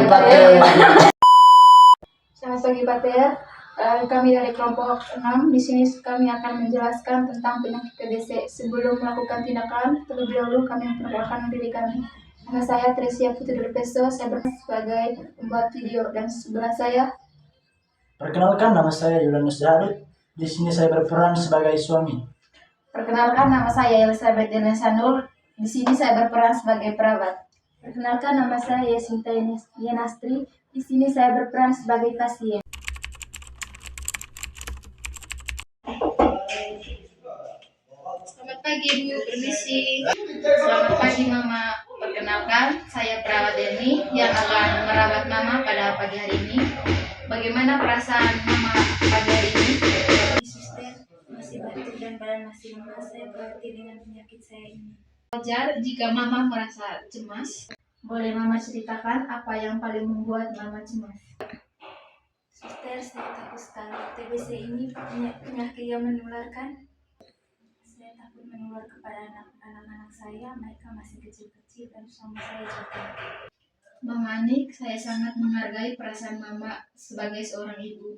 Pater. Selamat pagi Pater. Kami dari kelompok 6 di sini kami akan menjelaskan tentang penyakit TBC. Sebelum melakukan tindakan, terlebih dahulu kami memperkenalkan diri kami. Nama saya Tresia Putri Derpeso, saya berperan sebagai pembuat video, dan sebelah saya. Perkenalkan, nama saya Yulanus Daud. Di sini saya berperan sebagai suami. Perkenalkan, nama saya Elizabeth Denesanur. Di sini saya berperan sebagai perawat. Perkenalkan, nama saya Yasinta Yenastri. Di sini saya berperan sebagai pasien. Selamat pagi Bu, permisi. Selamat pagi Mama. Perkenalkan, saya perawat Deni yang akan merawat Mama pada pagi hari ini. Bagaimana perasaan Mama pagi hari ini? Suster, masih batuk dan badan masih lemas. Saya prihatin dengan penyakit saya ini. Wajar jika Mama merasa cemas. Boleh Mama ceritakan apa yang paling membuat Mama cemas? Suster, saya takut sekali. TBC ini penyakit yang menularkan. Saya takut menular kepada anak-anak saya. Mereka masih kecil-kecil dan suami saya juga. Mama Anik, saya sangat menghargai perasaan Mama sebagai seorang ibu.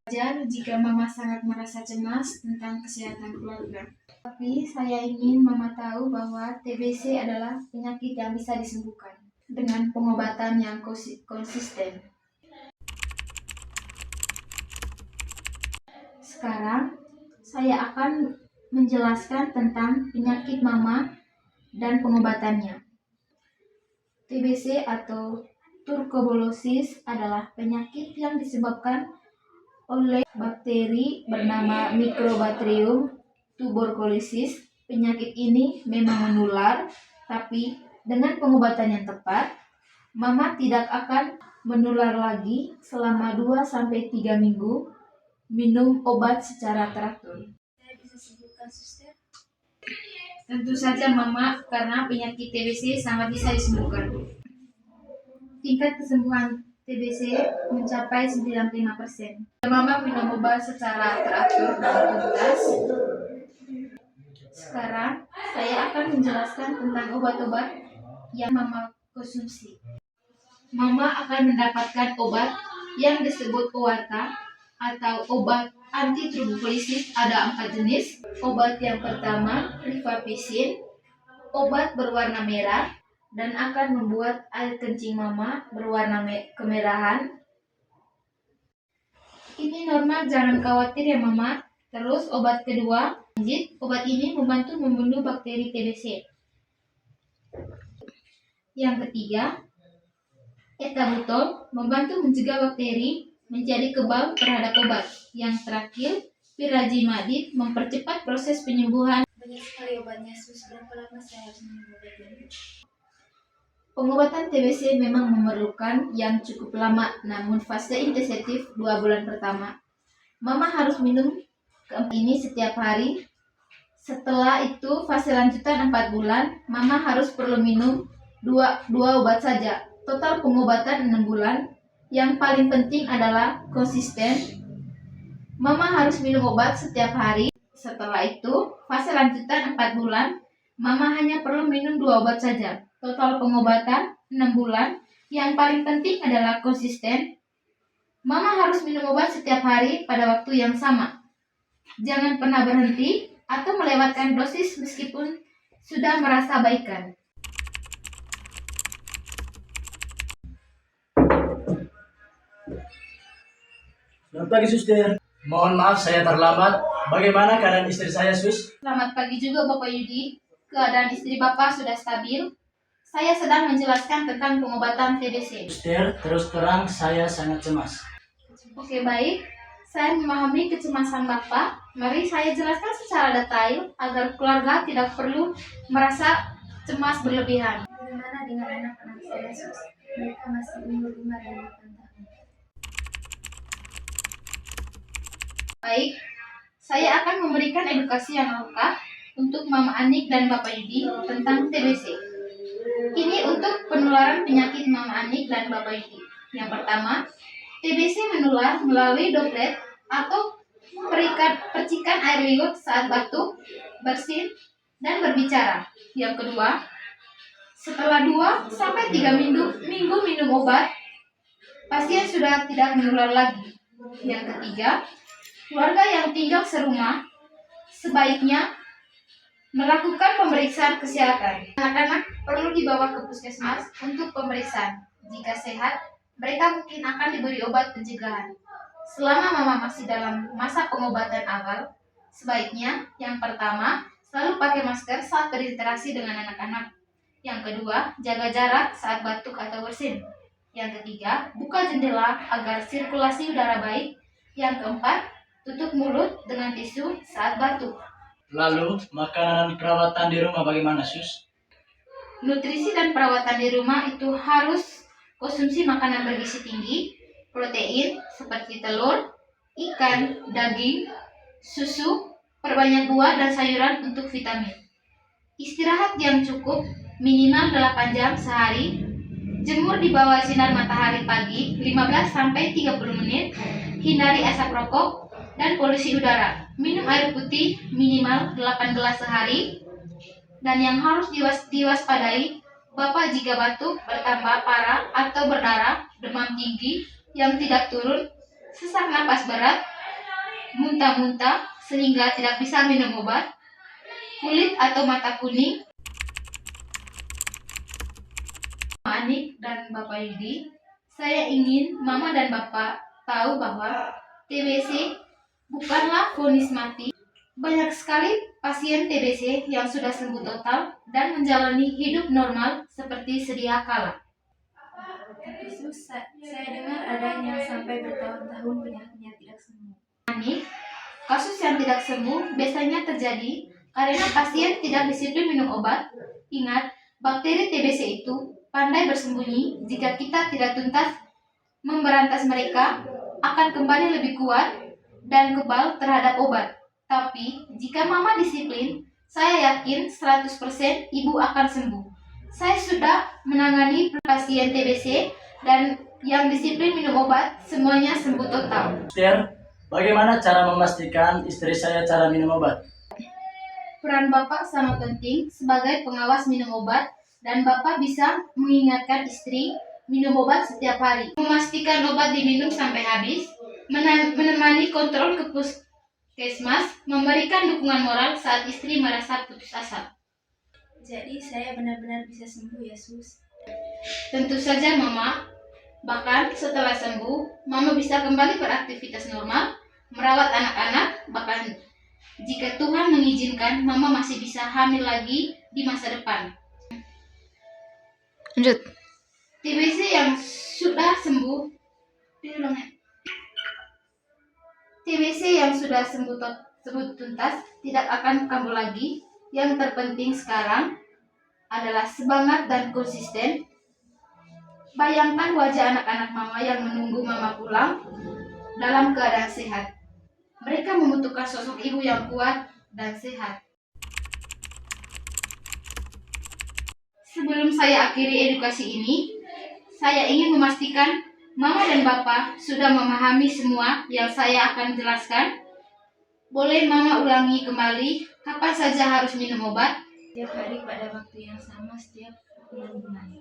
Wajar jika Mama sangat merasa cemas tentang kesehatan keluarga. Tapi saya ingin Mama tahu bahwa TBC adalah penyakit yang bisa disembuhkan dengan pengobatan yang konsisten. Sekarang saya akan menjelaskan tentang penyakit Mama dan pengobatannya. TBC atau tuberkulosis adalah penyakit yang disebabkan oleh bakteri bernama Mycobacterium tuberculosis. Penyakit ini memang menular, tapi dengan pengobatan yang tepat, Mama tidak akan menular lagi selama 2-3 minggu. Minum obat secara teratur. Saya bisa sembuhkan, Suster? Tentu saja Mama, karena penyakit TBC sangat bisa disembuhkan. Tingkat kesembuhan TBC mencapai 95%. Mama minum obat secara teratur dan tuntas. Sekarang saya akan menjelaskan tentang obat-obat yang Mama konsumsi. Mama akan mendapatkan obat yang disebut Oarta atau obat anti tuberkulosis. Ada 4 jenis. Obat yang pertama rifampicin, obat berwarna merah dan akan membuat air kencing Mama berwarna kemerahan. Ini normal, jangan khawatir ya Mama. Terus obat kedua, obat ini membantu membunuh bakteri TBC. Yang ketiga, etabutol membantu mencegah bakteri menjadi kebal terhadap obat. Yang terakhir, pirazimadid mempercepat proses penyembuhan. Banyak sekali obatnya, Sus. Berapa lama saya harus minum obat ini? Pengobatan TBC memang memerlukan yang cukup lama, namun fase intensif 2 bulan pertama. Mama harus minum ini setiap hari. Setelah itu fase lanjutan 4 bulan, Mama harus perlu minum 2 obat saja. Total pengobatan 6 bulan. Yang paling penting adalah konsisten. Mama harus minum obat setiap hari. Setelah itu, fase lanjutan 4 bulan, Mama hanya perlu minum 2 obat saja. Total pengobatan 6 bulan. Yang paling penting adalah konsisten. Mama harus minum obat setiap hari pada waktu yang sama. Jangan pernah berhenti atau melewatkan dosis meskipun sudah merasa baikan. Selamat pagi, Suster. Mohon maaf saya terlambat. Bagaimana keadaan istri saya, Sus? Selamat pagi juga Bapak Yudi. Keadaan istri Bapak sudah stabil. Saya sedang menjelaskan tentang pengobatan TBC. Suster, terus terang saya sangat cemas. Oke, baik. Saya memahami kecemasan Bapak. Mari saya jelaskan secara detail agar keluarga tidak perlu merasa cemas berlebihan. Bagaimana dengan anak-anak saya, Sus? Mereka masih umur 5 dan 8 tahun. Baik, saya akan memberikan edukasi yang lengkap untuk Mama Anik dan Bapak Yudi tentang TBC. Ini untuk penularan penyakit Mama Anik dan Bapak Yudi. Yang pertama, TBC menular melalui droplet atau percikan air liur saat batuk, bersin, dan berbicara. Yang kedua, setelah 2-3 minggu minum obat, pasien sudah tidak menular lagi. Yang ketiga, keluarga yang tinggal serumah sebaiknya melakukan pemeriksaan kesehatan. Anak-anak perlu dibawa ke puskesmas untuk pemeriksaan. Jika sehat, mereka mungkin akan diberi obat pencegahan. Selama mama masih dalam masa pengobatan awal, sebaiknya yang pertama, selalu pakai masker saat berinteraksi dengan anak-anak. Yang kedua, jaga jarak saat batuk atau bersin. Yang ketiga, buka jendela agar sirkulasi udara baik. Yang keempat, tutup mulut dengan tisu saat batuk. Lalu, makanan dan perawatan di rumah bagaimana, Sus? Nutrisi dan perawatan di rumah itu harus konsumsi makanan bergizi tinggi, protein seperti telur, ikan, daging, susu, perbanyak buah dan sayuran untuk vitamin. Istirahat yang cukup, minimal 8 jam sehari. Jemur di bawah sinar matahari pagi 15-30 menit. Hindari asap rokok dan polusi udara. Minum air putih minimal 8 gelas sehari. Dan yang harus diwaspadai, Bapak jika batuk bertambah parah atau berdarah, demam tinggi yang tidak turun, sesak napas berat, muntah-muntah sehingga tidak bisa minum obat, kulit atau mata kuning. Anik dan Bapak Yudi, saya ingin Mama dan Bapak tahu bahwa TBC bukanlah vonis mati. Banyak sekali pasien TBC yang sudah sembuh total dan menjalani hidup normal seperti sedia kala. Tapi Sus, saya dengar ada yang sampai bertahun-tahun penyakitnya tidak sembuh. Anik, kasus yang tidak sembuh biasanya terjadi karena pasien tidak disiplin minum obat. Ingat, bakteri TBC itu pandai bersembunyi. Jika kita tidak tuntas memberantas mereka, akan kembali lebih kuat dan kebal terhadap obat. Tapi, jika Mama disiplin, saya yakin 100% ibu akan sembuh. Saya sudah menangani pasien TBC dan yang disiplin minum obat, semuanya sembuh total. Suster, bagaimana cara memastikan istri saya cara minum obat? Peran Bapak sangat penting sebagai pengawas minum obat dan Bapak bisa mengingatkan istri minum obat setiap hari. Memastikan obat diminum sampai habis, menemani kontrol ke puskesmas, memberikan dukungan moral saat istri merasa putus asa. Jadi saya benar-benar bisa sembuh ya Sus. Tentu saja Mama, bahkan setelah sembuh, Mama bisa kembali beraktivitas normal, merawat anak-anak, bahkan jika Tuhan mengizinkan, Mama masih bisa hamil lagi di masa depan. Lanjut. TBC yang sudah sembuh, TBC yang sudah sembuh tuntas tidak akan kambuh lagi. Yang terpenting sekarang adalah semangat dan konsisten. Bayangkan wajah anak-anak Mama yang menunggu Mama pulang dalam keadaan sehat. Mereka membutuhkan sosok ibu yang kuat dan sehat. Sebelum saya akhiri edukasi ini, saya ingin memastikan Mama dan Bapak sudah memahami semua yang saya akan jelaskan. Boleh Mama ulangi kembali kapan saja harus minum obat? Setiap hari pada waktu yang sama setiap bulan.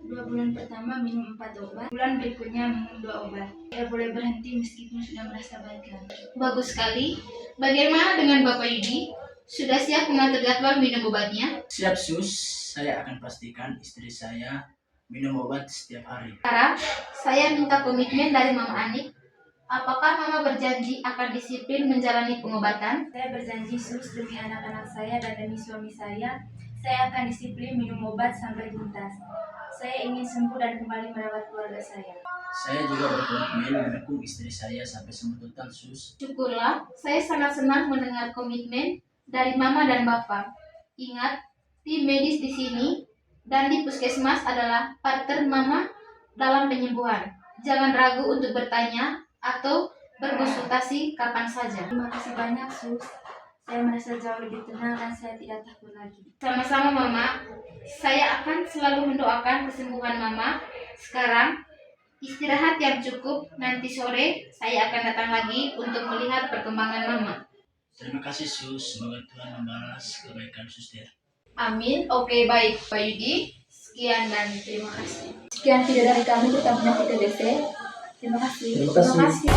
2 bulan pertama minum 4 obat, bulan berikutnya minum 2 obat. Tidak boleh berhenti meskipun sudah merasa baik lagi. Bagus sekali. Bagaimana dengan Bapak Yudi? Sudah siap mengatur jadwal minum obatnya? Siap, Sus. Saya akan pastikan istri saya minum obat setiap hari. Sekarang, saya minta komitmen dari Mama Anik. Apakah Mama berjanji akan disiplin menjalani pengobatan? Saya berjanji Sus, demi anak-anak saya dan demi suami saya akan disiplin minum obat sampai tuntas. Saya ingin sembuh dan kembali merawat keluarga saya. Saya juga berkomitmen mendukung istri saya sampai sembuh total, Sus. Syukurlah, saya sangat senang mendengar komitmen dari Mama dan Bapak. Ingat, tim medis di sini dan di puskesmas adalah partner Mama dalam penyembuhan. Jangan ragu untuk bertanya atau berkonsultasi kapan saja. Terima kasih banyak Sus. Saya merasa jauh lebih tenang dan saya tidak takut lagi. Sama-sama Mama, saya akan selalu mendoakan kesembuhan Mama. Sekarang, istirahat yang cukup, nanti sore saya akan datang lagi untuk melihat perkembangan Mama. Terima kasih, Sus. Semoga Tuhan membalas kebaikan Suster. Amin. Oke, baik Pak Yudi. Sekian dan terima kasih. Sekian video dari kami tentang penyakit TBC. Terima kasih. Terima kasih. Terima kasih.